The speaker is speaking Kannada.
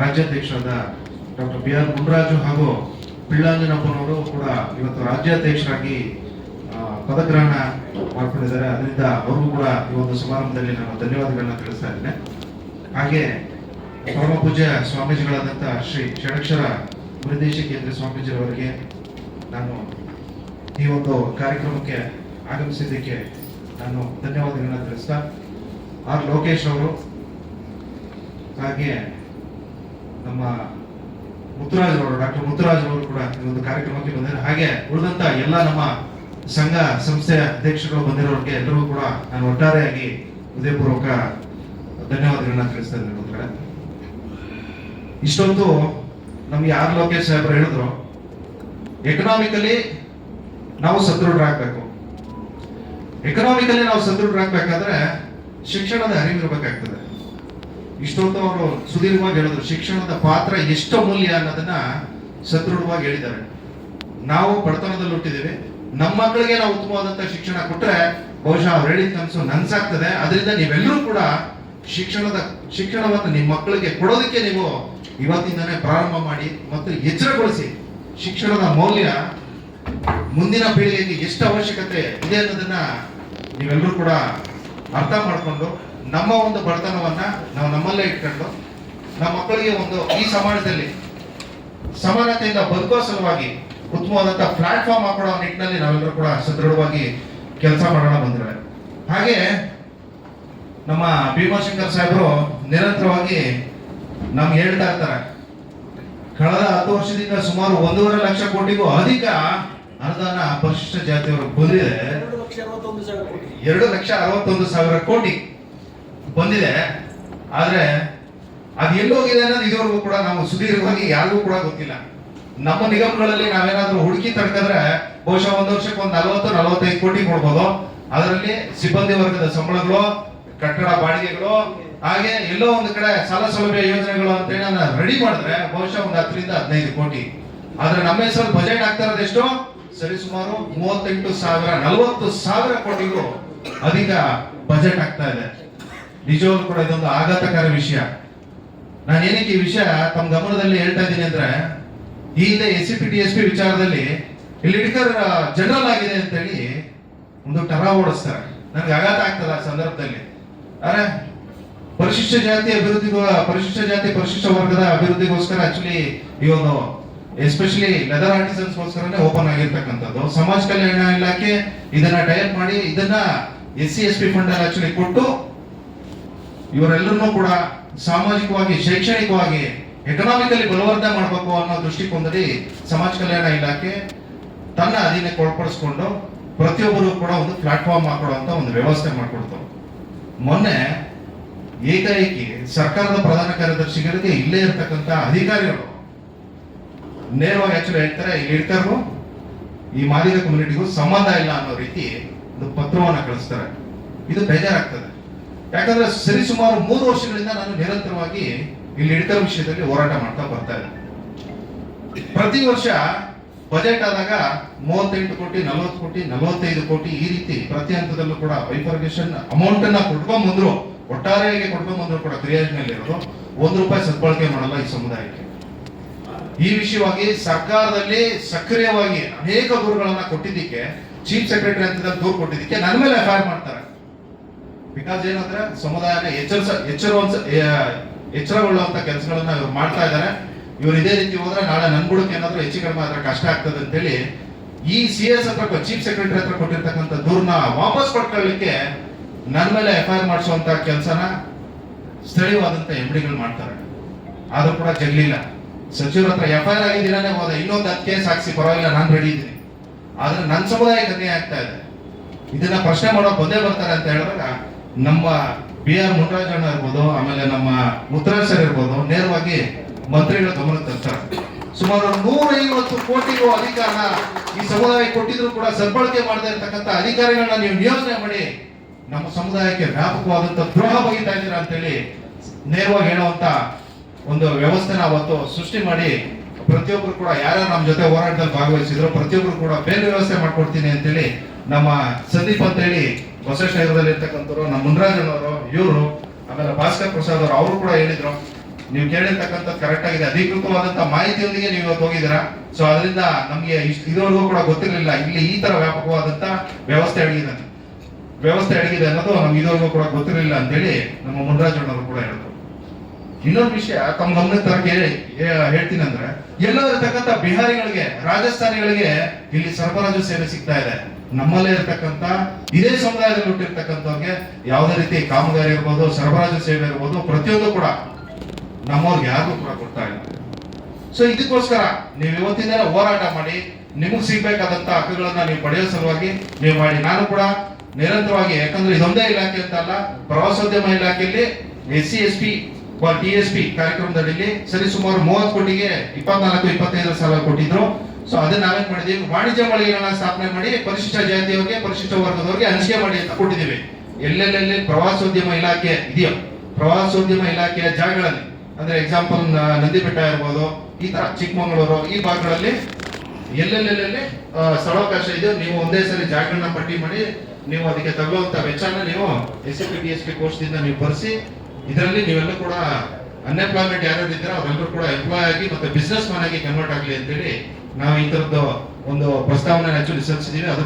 ರಾಜ್ಯಾಧ್ಯಕ್ಷರಾದ ಡಾಕ್ಟರ್ ಬಿ.ಆರ್. ಮುನ್ರಾಜು ಹಾಗೂ ಪಿಳ್ಳಾಂಜನಪ್ಪನವರು ಕೂಡ ಇವತ್ತು ರಾಜ್ಯಾಧ್ಯಕ್ಷರಾಗಿ ಪದಗ್ರಹಣ ಮಾಡ್ಕೊಂಡಿದ್ದಾರೆ. ಅದರಿಂದ ಅವ್ರಿಗೂ ಕೂಡ ಈ ಒಂದು ಸಮಾರಂಭದಲ್ಲಿ ನಾನು ಧನ್ಯವಾದಗಳನ್ನ ತಿಳಿಸ್ತಾ ಇದ್ದೇನೆ. ಹಾಗೆ ಪರಮ ಪೂಜ್ಯ ಸ್ವಾಮೀಜಿಗಳಾದಂತಹ ಶ್ರೀ ಷಡಕ್ಷರ ಮುನಿದೇಶಿ ಕೇಂದ್ರ ಸ್ವಾಮೀಜಿಯವರಿಗೆ ನಾನು ಈ ಒಂದು ಕಾರ್ಯಕ್ರಮಕ್ಕೆ ಆಗಮಿಸಿದ್ದಕ್ಕೆ ನಾನು ಧನ್ಯವಾದಗಳನ್ನ ತಿಳಿಸ್ತಾ, ಆರ್ ಲೋಕೇಶ್ ಅವರು ಹಾಗೆ ನಮ್ಮ ಮುತ್ತುರಾಜ್ ಅವರು, ಡಾಕ್ಟರ್ ಮುತ್ತುರಾಜ್ ಅವರು ಕೂಡ ಈ ಒಂದು ಕಾರ್ಯಕ್ರಮಕ್ಕೆ ಬಂದಿದ್ದಾರೆ. ಹಾಗೆ ಉಳಿದಂತ ಎಲ್ಲ ನಮ್ಮ ಸಂಘ ಸಂಸ್ಥೆಯ ಅಧ್ಯಕ್ಷರು ಬಂದಿರೋರಿಗೆ ಎಲ್ಲರೂ ಕೂಡ ನಾನು ಒಟ್ಟಾರೆಯಾಗಿ ಹೃದಯಪೂರ್ವಕ ಧನ್ಯವಾದಗಳನ್ನ ತಿಳಿಸ್ತಾ ಇದ್ದೇನೆ. ಇಷ್ಟೊಂದು ನಮ್ಗೆ ಆರ್ ಲೋಕೇಶ್ ಸಾಹೇಬರು ಹೇಳಿದ್ರು, ಎಕನಾಮಿಕಲಿ ನಾವು ಸದೃಢರಾಗಬೇಕು. ಎಕನಾಮಿಕಲಿ ನಾವು ಸದೃಢರಾಗಬೇಕಾದ್ರೆ ಶಿಕ್ಷಣದ ಅರಿವಿರಬೇಕಾಗ್ತದೆ. ಇಷ್ಟೊಂದು ಅವರು ಸುದೀರ್ಘವಾಗಿ ಹೇಳಿದ್ರು, ಶಿಕ್ಷಣದ ಪಾತ್ರ ಎಷ್ಟು ಅಮೂಲ್ಯ ಅನ್ನೋದನ್ನ ಸದೃಢವಾಗಿ ಹೇಳಿದ್ದಾರೆ. ನಾವು ಬಡತನದಲ್ಲಿ ಹುಟ್ಟಿದ್ದೀವಿ, ನಮ್ಮ ಮಕ್ಕಳಿಗೆ ನಾವು ಉತ್ತಮವಾದಂತಹ ಶಿಕ್ಷಣ ಕೊಟ್ರೆ ಬಹುಶಃ ಅವ್ರು ಹೇಳಿದ ಕನಸು ನನ್ಸಾಗ್ತದೆ. ಅದರಿಂದ ನೀವೆಲ್ಲರೂ ಕೂಡ ಶಿಕ್ಷಣವನ್ನು ನಿಮ್ಮ ಮಕ್ಕಳಿಗೆ ಕೊಡೋದಕ್ಕೆ ನೀವು ಇವತ್ತಿಂದನೇ ಪ್ರಾರಂಭ ಮಾಡಿ ಮತ್ತು ಎಚ್ಚರಗೊಳಿಸಿ. ಶಿಕ್ಷಣದ ಮೌಲ್ಯ ಮುಂದಿನ ಪೀಳಿಗೆಗೆ ಎಷ್ಟು ಅವಶ್ಯಕತೆ ಇದೆ ಅನ್ನೋದನ್ನ ನೀವೆಲ್ಲರೂ ಕೂಡ ಅರ್ಥ ಮಾಡಿಕೊಂಡು ನಮ್ಮ ಒಂದು ಬಡತನವನ್ನ ನಾವು ನಮ್ಮಲ್ಲೇ ಇಟ್ಕೊಂಡು ನಮ್ಮ ಮಕ್ಕಳಿಗೆ ಒಂದು ಈ ಸಮಾಜದಲ್ಲಿ ಸಮಾನತೆಯಿಂದ ಬದುಕುವ ಸಲುವಾಗಿ ಉತ್ತಮವಾದಂತಹ ಪ್ಲಾಟ್ಫಾರ್ಮ್ ಹಾಕೊಡೋ ನಿಟ್ಟಿನಲ್ಲಿ ನಾವೆಲ್ಲರೂ ಕೂಡ ಸದೃಢವಾಗಿ ಕೆಲಸ ಮಾಡೋಣ ಬಂದಿದ್ದಾರೆ. ಹಾಗೆ ನಮ್ಮ ಭೀಮಾಶಂಕರ್ ಸಾಹೇಬರು ನಿರಂತರವಾಗಿ ನಮ್ಗೆ ಹೇಳ್ತಾ ಇರ್ತಾರೆ, ಕಳೆದ 10 ವರ್ಷದಿಂದ ಸುಮಾರು 1.5 ಲಕ್ಷ ಕೋಟಿಗೂ ಅಧಿಕ ಅನುದಾನ ಪರಿಶಿಷ್ಟ ಜಾತಿಯವರು ಬಂದಿದೆ. 2,61,000 ಕೋಟಿ ಬಂದಿದೆ. ಆದ್ರೆ ಅದು ಎಲ್ಲೋಗಿದೆ ಅನ್ನೋದು ಇದುವರೆಗೂ ಕೂಡ ನಾವು ಸುದೀರ್ಘವಾಗಿ ಯಾರಿಗೂ ಕೂಡ ಗೊತ್ತಿಲ್ಲ. ನಮ್ಮ ನಿಗಮಗಳಲ್ಲಿ ನಾವೇನಾದ್ರೂ ಹುಡುಕಿ ತಡ್ಕಿದ್ರೆ ಬಹುಶಃ ಒಂದು ವರ್ಷಕ್ಕೆ ಒಂದು 40-45 ಕೋಟಿ ಕೊಡ್ಬೋದು. ಅದರಲ್ಲಿ ಸಿಬ್ಬಂದಿ ವರ್ಗದ ಸಂಬಳಗಳು, ಕಟ್ಟಡ ಬಾಡಿಗೆಗಳು, ಹಾಗೆ ಎಲ್ಲೋ ಒಂದು ಕಡೆ ಸಾಲ ಸೌಲಭ್ಯ ಯೋಜನೆಗಳು ಅಂತ ಹೇಳಿ ನಾನು ರೆಡಿ ಮಾಡಿದ್ರೆ ಬಹುಶಃ ಒಂದು 10-15 ಕೋಟಿ. ಆದ್ರೆ ನಮ್ಮ ಹೆಸರು ಬಜೆಟ್ ಆಗ್ತಾ ಇರೋದು ಎಷ್ಟು? ಸರಿ ಸುಮಾರು 38,000-40,000 ಕೋಟಿಗೂ ಅಧಿಕ ಬಜೆಟ್ ಆಗ್ತಾ ಇದೆ. ನಿಜವಾಗ್ಲೂ ಕೂಡ ಇದೊಂದು ಆಘಾತಕಾರಿ ವಿಷಯ. ನಾನು ಏನಕ್ಕೆ ಈ ವಿಷಯ ತಮ್ಮ ಗಮನದಲ್ಲಿ ಹೇಳ್ತಾ ಇದ್ದೀನಿ ಅಂದ್ರೆ, ಈ ಹಿಂದೆ SCP TSP ವಿಚಾರದಲ್ಲಿ ಇಲ್ಲಿ ಲಿಡ್ಕರ್ ಜನರಲ್ ಆಗಿದೆ ಅಂತ ಹೇಳಿ ಒಂದು ಟರ ಓಡಿಸ್ತಾರೆ. ನನ್ಗೆ ಆಘಾತ ಆಗ್ತದೆ ಆ ಸಂದರ್ಭದಲ್ಲಿ. ಆದ್ರೆ ಪರಿಶಿಷ್ಟ ಜಾತಿ ಪರಿಶಿಷ್ಟ ವರ್ಗದ ಅಭಿವೃದ್ಧಿಗೋಸ್ಕರ ಆಕ್ಚುಲಿ ಈ ಒಂದು ಎಸ್ಪೆಷಲಿ ಲೆದರ್ ಆರ್ಟಿಸನ್ಸ್ಗೋಸ್ಕರನೇ ಓಪನ್ ಆಗಿರ್ತಕ್ಕಂಥದ್ದು. ಸಮಾಜ ಕಲ್ಯಾಣ ಇಲಾಖೆ ಇದನ್ನ ಟೈಪ್ ಮಾಡಿ ಇದನ್ನ SC ST ಫಂಡ್ ಅಲ್ಲಿ ಆಕ್ಚುಲಿ ಕೊಟ್ಟು ಇವರೆಲ್ಲರನ್ನೂ ಕೂಡ ಸಾಮಾಜಿಕವಾಗಿ, ಶೈಕ್ಷಣಿಕವಾಗಿ, ಎಕನಾಮಿಕಲಿ ಬಲವರ್ಧನೆ ಮಾಡಬೇಕು ಅನ್ನೋ ದೃಷ್ಟಿಕೋನದಲ್ಲಿ ಸಮಾಜ ಕಲ್ಯಾಣ ಇಲಾಖೆ ತನ್ನ ಅಧೀನಕ್ಕೆ ಒಳಪಡಿಸಿಕೊಂಡು ಪ್ರತಿಯೊಬ್ಬರು ಕೂಡ ಒಂದು ಪ್ಲಾಟ್ಫಾರ್ಮ್ ಹಾಕೊಡುವಂತ ಒಂದು ವ್ಯವಸ್ಥೆ ಮಾಡಿಕೊಡ್ತು. ಮೊನ್ನೆ ಏಕಾಏಕಿ ಸರ್ಕಾರದ ಪ್ರಧಾನ ಕಾರ್ಯದರ್ಶಿಗಳಿಗೆ ಇಲ್ಲೇ ಇರತಕ್ಕಂತ ಅಧಿಕಾರಿಗಳು ನೇರವಾಗಿ ಆಕ್ಚುಲಿ ಹೇಳ್ತಾರೆ, ಇಲ್ಲಿ ಇಡ್ತಾರೋ ಈ ಮಾದಿಗ ಕಮ್ಯುನಿಟಿಗೂ ಸಂಬಂಧ ಇಲ್ಲ ಅನ್ನೋ ರೀತಿ ಒಂದು ಪತ್ರವನ್ನ ಕಳಿಸ್ತಾರೆ. ಇದು ಬೇಜಾರಾಗ್ತದೆ. ಯಾಕಂದ್ರೆ ಸರಿಸುಮಾರು 3 ವರ್ಷಗಳಿಂದ ನಾನು ನಿರಂತರವಾಗಿ ಇಲ್ಲಿ ಇಡ್ಕರ ವಿಷಯದಲ್ಲಿ ಹೋರಾಟ ಮಾಡ್ತಾ ಬರ್ತಾ ಇದ್ದೆ. ಪ್ರತಿ ವರ್ಷ ಬಜೆಟ್ ಆದಾಗ 38 ಕೋಟಿ, 40 ಕೋಟಿ, 45 ಕೋಟಿ ಈ ರೀತಿ ಪ್ರತಿ ಹಂತದಲ್ಲೂ ಕೂಡ ಬೈಫರ್ಗೇಷನ್ ಅಮೌಂಟ್ ಅನ್ನ ಕೊಟ್ಕೊಂಡ್ ಬಂದ್ರು, ಒಟ್ಟಾರೆಯಾಗಿ ಕೊಟ್ಕೊಂಡ್ ಬಂದ್ರು ಕೂಡ ಕ್ರಿಯಾಜನಲ್ಲಿ ಇರೋದು ₹1 ಸದ್ಬಳಕೆ ಮಾಡಲ್ಲ ಈ ಸಮುದಾಯಕ್ಕೆ. ಈ ವಿಷಯವಾಗಿ ಸರ್ಕಾರದಲ್ಲಿ ಸಕ್ರಿಯವಾಗಿ ಅನೇಕ ದೂರುಗಳನ್ನ ಕೊಟ್ಟಿದ್ದಕ್ಕೆ, ಚೀಫ್ ಸೆಕ್ರೆಟರಿ ಹಂತದಲ್ಲಿ ದೂರು ಕೊಟ್ಟಿದ್ದಕ್ಕೆ ನನ್ನ ಮೇಲೆ FIR ಮಾಡ್ತಾರೆ. ಬಿಕಾಸ್ ಏನಂದ್ರೆ ಸಮುದಾಯನ ಎಚ್ಚರಗೊಳ್ಳುವಂತ ಕೆಲಸಗಳನ್ನ ಇವ್ರು ಮಾಡ್ತಾ ಇದ್ದಾರೆ. ಇವ್ರು ಇದೇ ರೀತಿ ಹೋದ್ರೆ ನಾಳೆ ನನ್ ಬುಡಕ್ಕೆ ಏನಾದ್ರೂ ಹೆಚ್ಚು ಕಡಿಮೆ ಆದ್ರೆ ಕಷ್ಟ ಆಗ್ತದೆ ಅಂತೇಳಿ ಈ CS ಹತ್ರ, ಚೀಫ್ ಸೆಕ್ರೆಟರಿ ಹತ್ರ ಕೊಟ್ಟಿರ್ತಕ್ಕಂಥ ದೂರನ್ನ ವಾಪಸ್ ಪಡ್ಕೊಳ್ಳಿಕ್ಕೆ ನನ್ನ ಮೇಲೆ FIR ಮಾಡಿಸುವಂತ ಕೆಲಸನ ಸ್ಥಳೀಯವಾದಂತ MDಗಳು ಮಾಡ್ತಾರೆ. ಆದ್ರೂ ಕೂಡ ಜಗ್ಲಿಲ್ಲ. ಸಚಿವರ ಹತ್ರ FIR ಆಗಿದ್ದೀರಾನೆ ಹೋದ, ಇನ್ನೊಂದು 10 ಕೇಸ್ ಹಾಕ್ಸಿ ಪರವಾಗಿಲ್ಲ, ನಾನು ರೆಡಿ ಇದ್ದೀನಿ. ಆದ್ರೆ ನನ್ನ ಸಮುದಾಯಕ್ಕೆ ಅನ್ಯಾಯ ಆಗ್ತಾ ಇದೆ. ಇದನ್ನ ಪ್ರಶ್ನೆ ಮಾಡೋ ಬಂದೇ ಬರ್ತಾರೆ ಅಂತ ಹೇಳಿದಾಗ ನಮ್ಮ B.R. ಮುನ್ರಾಜಣ್ಣ ಇರ್ಬೋದು, ಆಮೇಲೆ ನಮ್ಮ ಮುತ್ತರಾಜ್ ಸರ್ ಇರ್ಬೋದು, ನೇರವಾಗಿ ಮಂತ್ರಿಗಳ ಗಮನಕ್ಕೆ ತರ್ತಾರೆ. ಸುಮಾರು 150 ಕೋಟಿಗೂ ಅಧಿಕ ಹಣ ಈ ಸಮುದಾಯಕ್ಕೆ ಕೊಟ್ಟಿದ್ರು ಕೂಡ ಸದ್ಬಳಕೆ ಮಾಡದೇ ಇರತಕ್ಕಂಥ ಅಧಿಕಾರಿಗಳನ್ನ ನೀವು ನಿಯೋಜನೆ ಮಾಡಿ ನಮ್ಮ ಸಮುದಾಯಕ್ಕೆ ವ್ಯಾಪಕವಾದಂತ ದ್ರೋಹ ಬಗೆತಾ ಇದ್ದೀರಾ ಅಂತೇಳಿ ನೇರವಾಗಿ ಹೇಳುವಂತ ಒಂದು ವ್ಯವಸ್ಥೆನ ಅವತ್ತು ಸೃಷ್ಟಿ ಮಾಡಿ ಪ್ರತಿಯೊಬ್ಬರು ಕೂಡ ಯಾರ್ಯಾರು ನಮ್ಮ ಜೊತೆ ಹೋರಾಟದಲ್ಲಿ ಭಾಗವಹಿಸಿದ್ರು ಪ್ರತಿಯೊಬ್ಬರು ಕೂಡ ಬೇರೆ ವ್ಯವಸ್ಥೆ ಮಾಡ್ಕೊಡ್ತೀನಿ ಅಂತೇಳಿ ನಮ್ಮ ಸಂದೀಪ್ ಅಂತ ಹೇಳಿ ಬಸವೇಶ್ವರದಲ್ಲಿ ಇರ್ತಕ್ಕಂಥವ್ರು, ನಮ್ಮ ಮುನ್ರಾಜನವರು, ಇವರು, ಆಮೇಲೆ ಭಾಸ್ಕರ್ ಪ್ರಸಾದ್ ಅವರು ಕೂಡ ಹೇಳಿದ್ರು. ನೀವು ಕೇಳಿರ್ತಕ್ಕಂಥದ್ದು ಕರೆಕ್ಟ್ ಆಗಿದೆ, ಅಧಿಕೃತವಾದಂತ ಮಾಹಿತಿಯೊಂದಿಗೆ ನೀವು ಇವತ್ತು ಹೋಗಿದ್ದೀರಾ. ಸೊ ಅದರಿಂದ ನಮ್ಗೆ ಇದುವರೆಗೂ ಕೂಡ ಗೊತ್ತಿರಲಿಲ್ಲ ಇಲ್ಲಿ ಈ ತರ ವ್ಯಾಪಕವಾದಂತ ವ್ಯವಸ್ಥೆ ಅಡಗಿದೆ ಅನ್ನೋದು ನಮ್ಗೆ ಇದುವರೆಗೂ ಕೂಡ ಗೊತ್ತಿರಲಿಲ್ಲ ಅಂತೇಳಿ ನಮ್ಮ ಮುನ್ರಾಜಣ್ಣವರು ಕೂಡ ಹೇಳಿದ್ರು. ಇನ್ನೊಂದು ವಿಷಯ ತಮ್ಮ ಗಮನಕ್ಕೆ ತರಕ್ಕೆ ಹೇಳ್ತೀನಿ ಅಂದ್ರೆ, ಎಲ್ಲೋ ಇರತಕ್ಕಂತ ಬಿಹಾರಿಗಳಿಗೆ, ರಾಜಸ್ಥಾನಿಗಳಿಗೆ ಇಲ್ಲಿ ಸರಬರಾಜು ಸೇವೆ ಸಿಗ್ತಾ ಇದೆ. ನಮ್ಮಲ್ಲೇ ಇರ್ತಕ್ಕಂತ ಇದೇ ಸಮುದಾಯದಲ್ಲಿ ಹುಟ್ಟಿರ್ತಕ್ಕಂಥವ್ರಿಗೆ ಯಾವುದೇ ರೀತಿ ಕಾಮಗಾರಿ ಇರ್ಬೋದು, ಸರಬರಾಜು ಸೇವೆ ಇರ್ಬೋದು, ಪ್ರತಿಯೊಂದು ಕೂಡ ನಮ್ಮವ್ರಿಗೆ ಯಾರಿಗೂ ಕೂಡ ಕೊಡ್ತಾ ಇಲ್ಲ. ಸೊ ಇದಕ್ಕೋಸ್ಕರ ನೀವು ಇವತ್ತಿನ ಹೋರಾಟ ಮಾಡಿ ನಿಮಗೆ ಸಿಗ್ಬೇಕಾದಂತ ಹಕ್ಕುಗಳನ್ನ ನೀವು ಪಡೆಯೋ ಸಲುವಾಗಿ ನೀವು ಮಾಡಿ. ನಾನು ಕೂಡ ನಿರಂತರವಾಗಿ, ಯಾಕಂದ್ರೆ ಇದೊಂದೇ ಇಲಾಖೆ ಅಂತ ಅಲ್ಲ, ಪ್ರವಾಸೋದ್ಯಮ ಇಲಾಖೆಯಲ್ಲಿ SC SP TSP ಕಾರ್ಯಕ್ರಮದಲ್ಲಿ ಸರಿ ಸುಮಾರು 30 ಕೋಟಿಗೆ 24-25 ಸಾವಿರ ಕೊಟ್ಟಿದ್ರು. ಸೊ ಅದನ್ನ ನಾವೇನ್ ಮಾಡಿದೀವಿ, ವಾಣಿಜ್ಯ ಮಳಿಗೆಗಳನ್ನ ಸ್ಥಾಪನೆ ಮಾಡಿ ಪರಿಶಿಷ್ಟ ಜಾತಿಯವರಿಗೆ, ಪರಿಶಿಷ್ಟ ವರ್ಗದವರಿಗೆ ಹಂಚಿಕೆ ಮಾಡಿ ಅಂತ ಕೊಟ್ಟಿದ್ದೀವಿ. ಎಲ್ಲೆಲ್ಲೆಲ್ಲಿ ಪ್ರವಾಸೋದ್ಯಮ ಇಲಾಖೆ ಇದೆಯೋ, ಪ್ರವಾಸೋದ್ಯಮ ಇಲಾಖೆಯ ಜಾಗಗಳಲ್ಲಿ, ಅಂದ್ರೆ ಎಕ್ಸಾಂಪಲ್ ನಂದಿಬೆಟ್ಟ ಇರ್ಬೋದು, ಈ ತರ ಚಿಕ್ಕಮಗಳೂರು ಈ ಭಾಗಗಳಲ್ಲಿ ಎಲ್ಲೆಲ್ಲೆಲ್ಲಿ ಸ್ಥಳಾವಕಾಶ ಇದೆಯೋ, ನೀವು ಒಂದೇ ಸರಿ ಜಾಗಗಳನ್ನ ಪಟ್ಟಿ ಮಾಡಿ ನೀವು ಅದಕ್ಕೆ ತಗೊಳ್ಳುವಂತ ವೆಚ್ಚನ ನೀವು SCP TSP ಕೋರ್ಸ್ದಿಂದ ನೀವು ಭರಿಸಿ, ಇದರಲ್ಲಿ ನೀವೆಲ್ಲ ಕೂಡ ಅನ್ಎಂಪ್ಲಾಯ್ಮೆಂಟ್ ಯಾರ್ಯಾರು ಇದ್ದೀರಾ ಅವರೆಲ್ಲರೂ ಕೂಡ ಎಂಪ್ಲಾಯ್ ಆಗಿ ಮತ್ತೆ ಬಿಸ್ನೆಸ್ ಮ್ಯಾನ್ ಆಗಿ ಕನ್ವರ್ಟ್ ಆಗಲಿ ಅಂತೇಳಿ ನಾವು ಈ ತರದ್ದು ಒಂದು ಪ್ರಸ್ತಾವನೆ ಆಕ್ಚುಲಿ ಸಲ್ಲಿಸಿದೀವಿ. ಅದು